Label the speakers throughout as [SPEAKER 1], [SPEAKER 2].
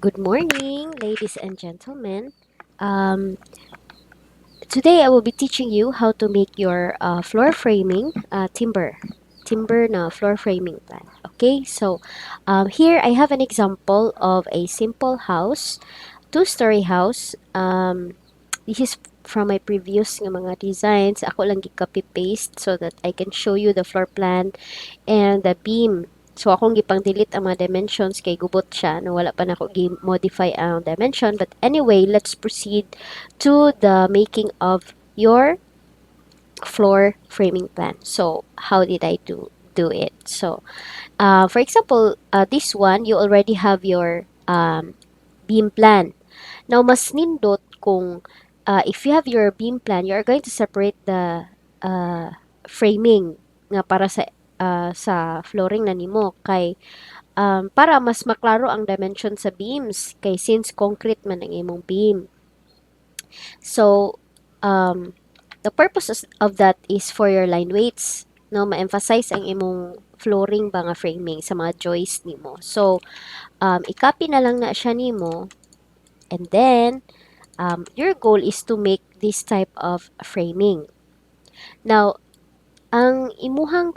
[SPEAKER 1] Good morning, ladies and gentlemen. Um, Today I will be teaching you how to make your floor framing timber na floor framing plan. Okay, so here I have an example of a simple house, two-story house. This is from my previous nga mga designs. Ako lang gi-copy paste so that I can show you the floor plan and the beam. So, akong gipang delete ang mga dimensions kay gubot siya no wala pa nako gi-modify ang dimension. But anyway, let's proceed to the making of your floor framing plan. So, how did I do it? So, for example, this one you already have your beam plan. Now, mas nindot kung if you have your beam plan, you are going to separate the framing nga para sa flooring na nimo kay para mas maklaro ang dimension sa beams kay since concrete man ang imong beam. So, the purpose of that is for your line weights. No, ma-emphasize ang imong flooring ba nga framing sa mga joist nimo. So, i-copy na lang na siya nimo and then your goal is to make this type of framing. Now, ang imuhang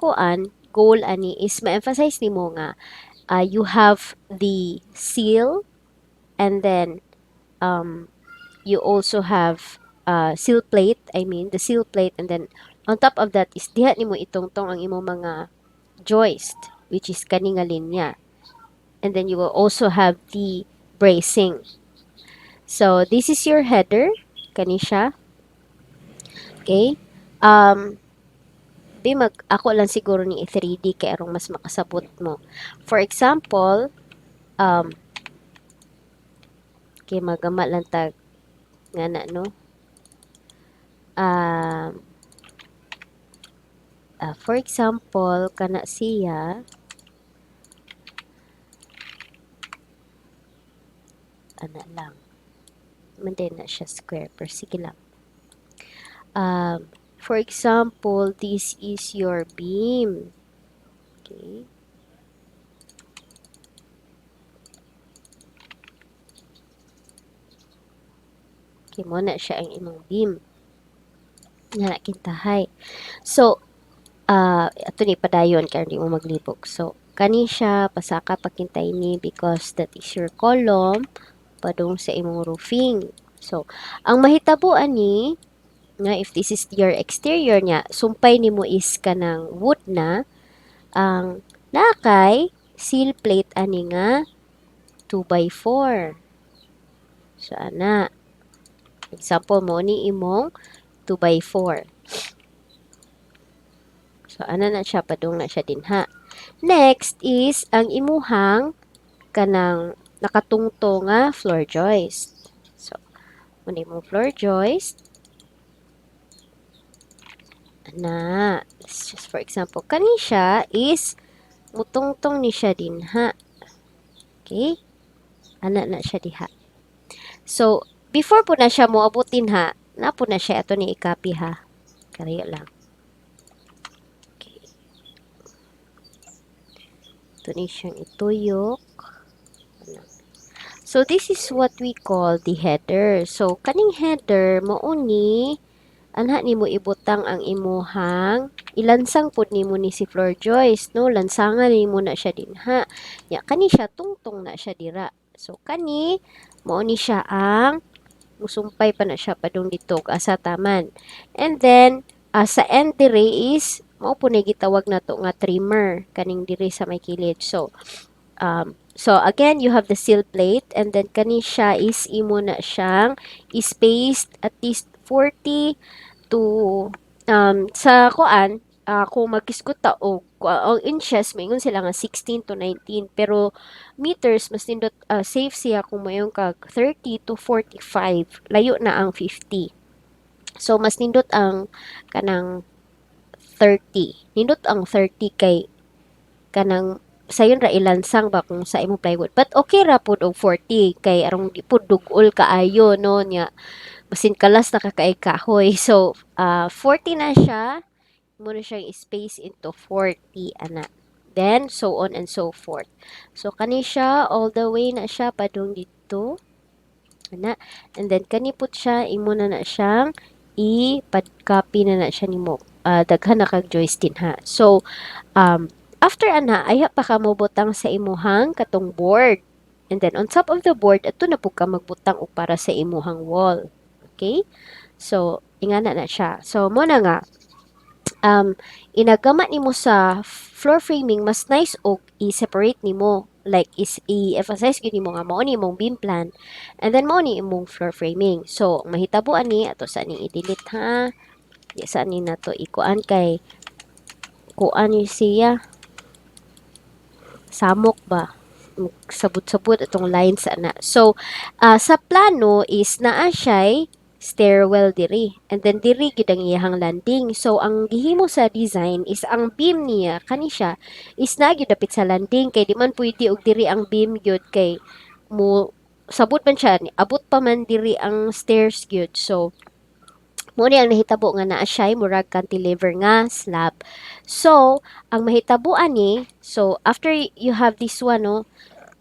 [SPEAKER 1] goal ani is ma-emphasize nimo nga you have the seal and then you also have seal plate, I mean the seal plate, and then on top of that is diha nimo itongtong ang imong mga joist which is kani nga linya. And then you will also have the bracing. So this is your header, kani siya. Okay? Ako lang siguro ni 3D kay arong mas makasabot mo. For example, kay magama lang tag nga na no. For example, kana siya ana lang. Mandi na siya square, pero sige lang. For example, this is your beam. Okay. Okay, mo na siya ang imong beam. Nga kintahay. So, ato ni padayon kaya hindi mo maglibog. So, kani siya, pasaka pakintay ni because that is your column padung sa imong roofing. So, ang mahitabuan ni nga if this is your exterior niya, sumpay nimo is kanang wood na ang nakay seal plate ani nga 2x4. So, ana. Example mo ni imong 2x4. So, ana na siya, padung na siya dinha. Next is ang imuhang kanang nakatungtong nga floor joist. So, muna imong floor joist. Ana, let's just for example, kani siya is mutungtong ni siya dinha. Okay? Ana na siya diha. So, before po na siya moabutin ha, na po na siya ito ni i-copy ha. Karayo lang. Okay. Ito ni siyang ituyok. So, this is what we call the header. So, kaning header, mauni, anha nimo ibutang ang imuhang ilansang pud nimo ni si floor joist no lansangan nimo na siya dinha ya kani siya tungtong na siya dira so kani mao ni siya ang musumpay pa na siya padung dito asa taman and then sa end dire is mao po na gitawag nato nga trimmer kaning dire sa may kilid so again you have the seal plate and then kani siya is imo na siyang spaced at least 40 to sa kuan kung magkisgot ta og ang inches maingon sila nga 16 to 19 pero meters mas nindot safe siya kung mayong kag 30 to 45 layo na ang 50 so mas nindot ang kanang 30 nindot ang 30 kay kanang sayon ra ilansang ba kung sa imong plywood but okay ra pud og 40 kay arong di pud dugol kaayo no nya basin kalas nakakaay kahoy. So, 40 na siya. Mo na siyang space into 40, Then, so on and so forth. So, kani siya, all the way na siya, padung dito. Ana. And then kanipot siya, imo na siyang i-copy na siya nimo. Daghan na kag joist din ha. So, after ana, ay pa ka mo butang sa imuhang katong board. And then, on top of the board, ato na po ka magbutang og para sa imuhang wall. Okay? So, ingana na siya. So, mo na nga, inagama nimo sa floor framing, mas nice og i-separate nimo. Like, i-emphasize gid nimo nga mao ni imong beam plan. And then, mao ni imong floor framing. So, mahitabuan ni, ato sa ni i-delete ha. Di sa ni na to ikuan kay kuan ni siya samok ba sabot-sabot itong lines ana. So, sa plano is naa siya'y stairwell diri. And then diri gid ang iyahang landing. So, ang gihimo sa design is ang beam niya kani siya is naa gyud dapit sa landing kay di man pwede og diri ang beam gyud kay mo sabot man siya ni abot pa man diri ang stairs gyud. So, mo ni ang nahitabo nga naa siya murag cantilever nga slab. So, ang mahitabo ani, so after you have this one no,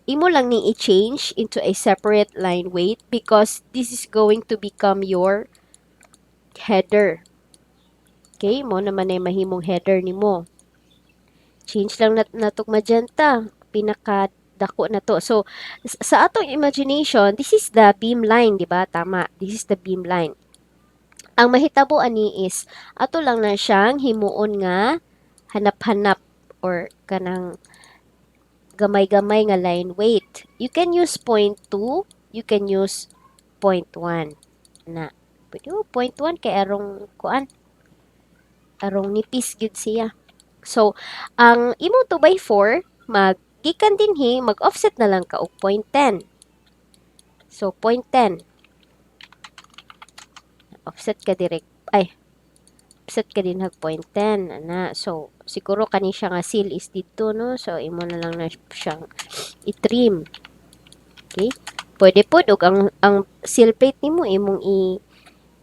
[SPEAKER 1] imo lang ni i-change into a separate line weight because this is going to become your header. Okay, mo naman ay mahimong header nimo. Change lang natog magenta, pinaka dako na to. So, sa atong imagination, this is the beam line, di ba? Tama. This is the beam line. Ang mahitabo ani is ato lang na siyang himuon nga hanap-hanap or kanang gamay-gamay nga line weight. You can use 0.2, you can use 0.1 na. Pwede mo 0.1 kay arong kuan, arong nipis gid siya. So, ang imong 2x4 gikan dinhi mag-offset na lang ka og 0.10. So, 0.10. Offset ka direct. Ay, offset ka din hag 0.10 ana. So, siguro kani siya nga seal is dito no. So, imo na lang na siyang i-trim. Okay? Pwede po og ang seal plate nimo imong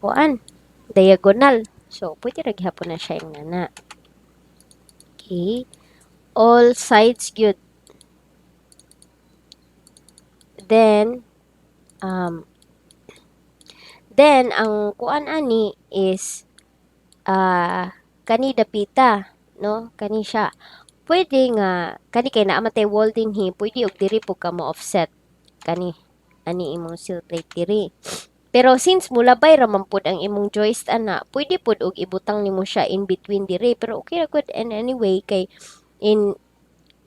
[SPEAKER 1] kuan diagonal. So, pwede ra gihapon na siya yung nana. Okay? All sides good. Then, ang kuan ani is kani dapita, no? Kani siya. Pwede nga, kani kay naa matay wall din hi, pwede og diri po ka mo offset. Kani, ani imong seal plate diri. Pero since mulabay ra man pud ang imong joist ana, pwede pud og ibutang nimo siya in between diri. Pero okay ra good and anyway kay in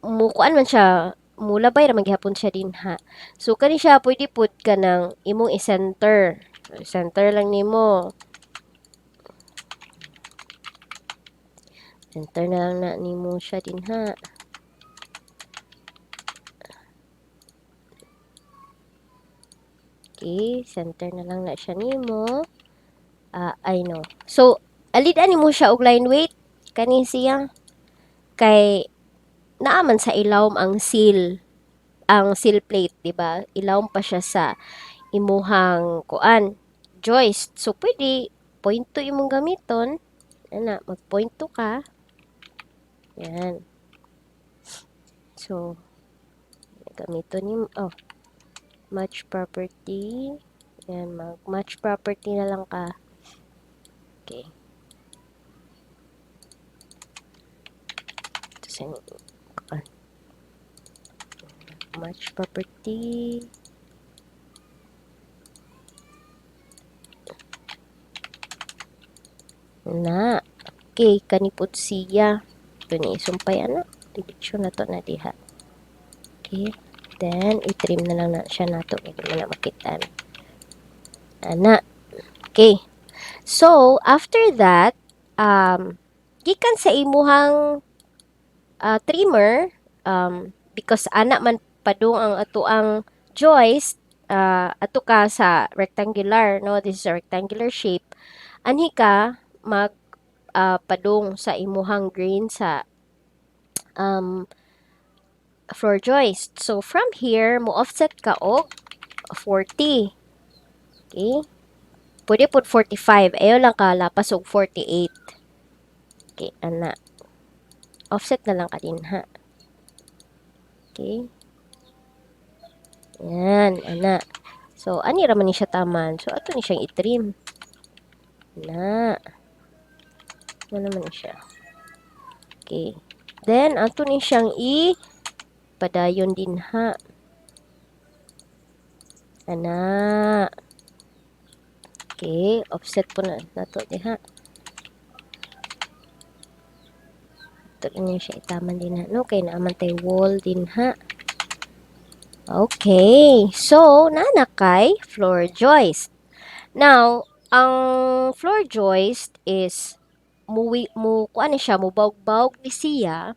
[SPEAKER 1] mukuan man siya mulabay ra man gihapon siya din ha. So kani siya pwede pud ka ng imong i-center. Center lang nimo. Center na lang na nimo siya din ha. Okay, center na lang na siya nimo. I know. So, alid-an nimo siya og line weight kani siya kay naaman sa ilawom ang seal plate, di ba? Ilawom pa siya sa imuhang kuan joist. So, pwede 0.2 imong gamiton. Ana, mag 0.2 ka. Yan. So, gamiton ni match property. Yan, mag-match property na lang ka. Okay. Ito sa match property. Na. Okay, kanipot siya. Ito ni isumpay ana. Division na to na diha. Okay. Then, i-trim na lang na siya nato. Hindi mo na makitan. Ana. Okay. So, after that, gikan sa imuhang trimmer, because ana man padung ang ato ang joist, ato ka sa rectangular, no? This is a rectangular shape. Anhi ka mag padung sa imuhang grain sa floor joist. So, from here, mo offset ka og 40. Okay? Pwede po 45. Ayaw lang ka lapas og 48. Okay, ana. Offset na lang ka din ha. Okay?
[SPEAKER 2] Yan, ana. So, ani raman ni siya taman. So, ato ni siyang i-trim. Na. Ano naman ni siya. Okay. Then, ato ni siyang padayon din ha. Ana. Okay. Offset po na nato di ha. Ito niya siya itaman din ha. No, kay naaman tayo wall din ha. Okay. So, nanakay floor joist. Now, ang floor joist is kuan ni siya, mubawg-bawg ni siya,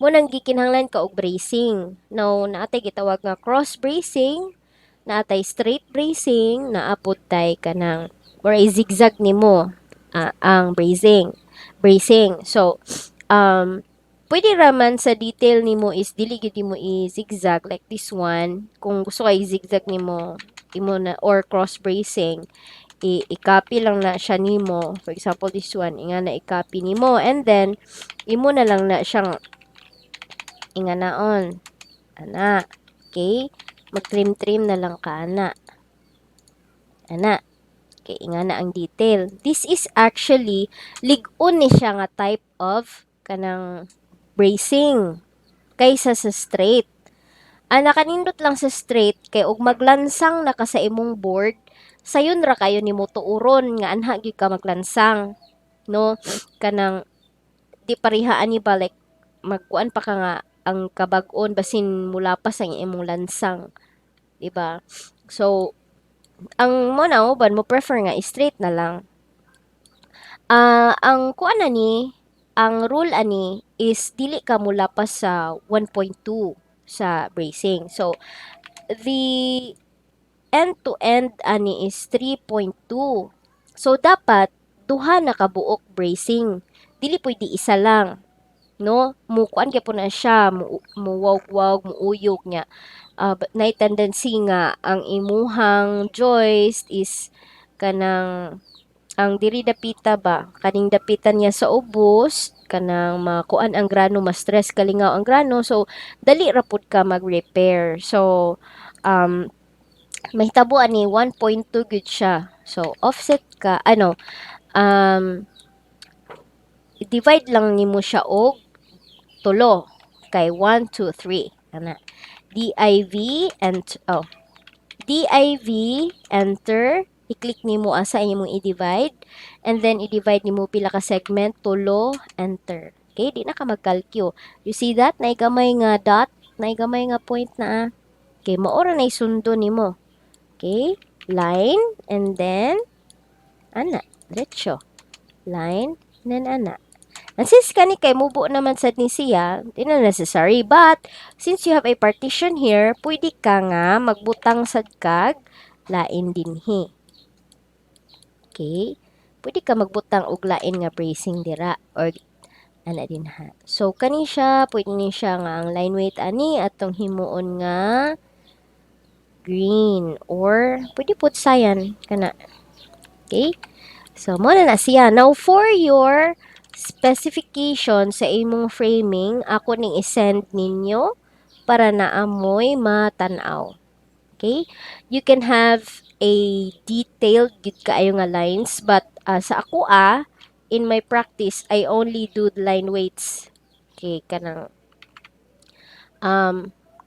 [SPEAKER 2] mo nang gikinahanglan ka og bracing. Now, naatay gitawag nga cross bracing, naatay straight bracing, naapod tay kanang or zigzag nimo ang bracing. So, um, pwede raman sa detail nimo is dili gyud mo i-zigzag like this one. Kung gusto kay zigzag nimo, imo na or cross bracing, i-copy lang na siya nimo. For example, this one, inga na i-copy nimo and then imo na lang na siyang inga naon. Ana. Okay? Mag-trim-trim na lang ka ana. Ana. Okay, inga na ang detail. This is actually lig-on ni siya nga type of kanang bracing kaysa sa straight. Ang nakanindot lang sa straight kay og maglansang na ka sa imong board, sayon ra kayo nimo tuuron nga anha gyud ka maglansang, no? Kanang di parihaan ni balik magkuan pa ka nga ang kabag-on basin mulapas ang imong lansang, di ba? So, ang mo na uban mo prefer nga straight na lang. Ang kuan ani, ang rule ani is dili ka mulapas sa 1.2 sa bracing. So, the end-to-end ani is 3.2. So, dapat duha na kabuok bracing. Dili pwede isa lang. No? Mukuan kaya po na siya, muwag-wag, muuyog niya. Na tendency nga, ang imuhang joist is kanang ang diri dapita ba kaning dapitan niya sa ubos kanang makuan ang grano mas stress kalingaw ang grano so dali ra pud ka mag-repair so mahitabo ani 1.2 gud siya so offset ka divide lang nimo siya og tulo kay 1 2 3 ana div and div enter i-click nimo asa imong i-divide and then i-divide nimo pila ka segment tulo enter okay di na ka mag-calculate you see that nay gamay nga dot nay gamay nga point na okay mao ra nay sundo nimo okay line and then ana diretso line and then ana. And since kani kay mubo naman sad ni siya, di na necessary. But, since you have a partition here, pwede ka nga magbutang sad kag lain dinhi. Okay? Pwede ka magbutang og lain nga bracing dira or ana din ha. So, kani siya, pwede ni siya nga ang line weight ani atong himuon nga green or pwede put cyan kana. Okay? So, mo na siya. Now, for your specification sa imong framing, ako ning isend ninyo para naamoy matanaw. Okay? You can have a detailed gid kaayo nga lines, but sa ako in my practice, I only do the line weights. Okay, kanang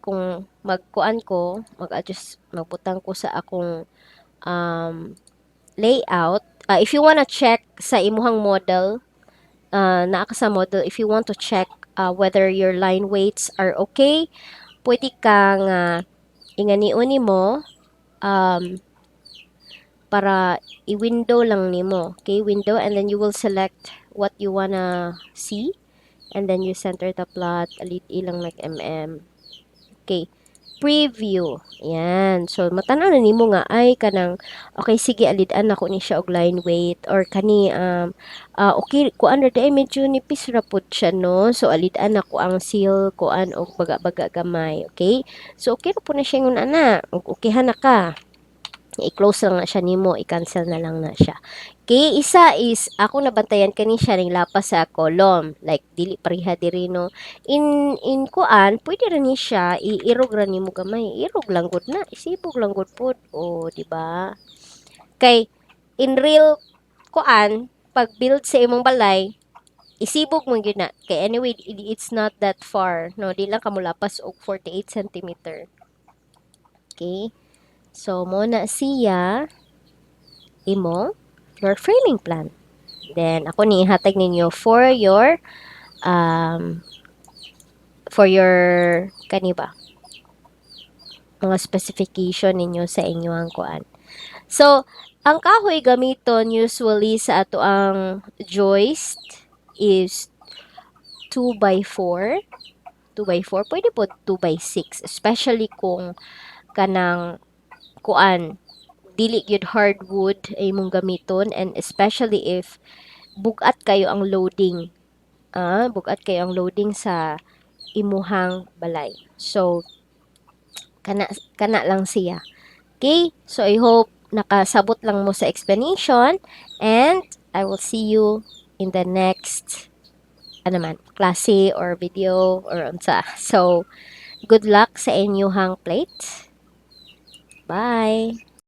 [SPEAKER 2] kung magkuan ko, mag-adjust, magbutang ko sa akong layout, if you wanna check sa imuhang model, naa ka sa model, if you want to check whether your line weights are okay, pwede kang inganiuni mo para i-window lang nimo. Okay, window and then you will select what you wanna see and then you center the plot, alit ilang like Okay. Preview. Yan. So, matanaw na nimo nga ay kanang okay sige alid-an ako ni siya og line weight or kani okay kuan ra day medyo nipis ra pud siya no. So alid-an ako ang seal kuan og baga-baga gamay. Okay? So okay ra pud na siya ngun ana. Okay na ka. I-close lang na siya nimo, i-cancel na lang na siya. Kay isa is ako nabantayan kani siya ning lapas sa kolom. Like dili pareha diri no. In kuan, pwede ra ni siya iirog ra nimo gamay. Irog lang gud na, isibog lang gud pod. O, di ba? Kay in real kuan, pag build sa imong balay, isibog mo gyud na. Kay anyway, it's not that far. No, di lang kamo lapas og 48 centimeter. Okay? So, mo na siya imo floor framing plan. Then, ako ni ihatag ninyo um, for your, kaniba, mga specification ninyo sa inyong kuan. So, ang kahoy gamiton usually sa ato ang joist is 2 by 4 2 by 4 pwede po 2 by 6 especially kung kanang kuan dili gyud hardwood ay imong gamiton and especially if bugat kayo ang loading bugat kayo ang loading sa imuhang balay. So, kana kana lang siya. Okay? So, I hope nakasabot lang mo sa explanation and I will see you in the next klase or video or unsa. So, good luck sa inyong plate. Bye!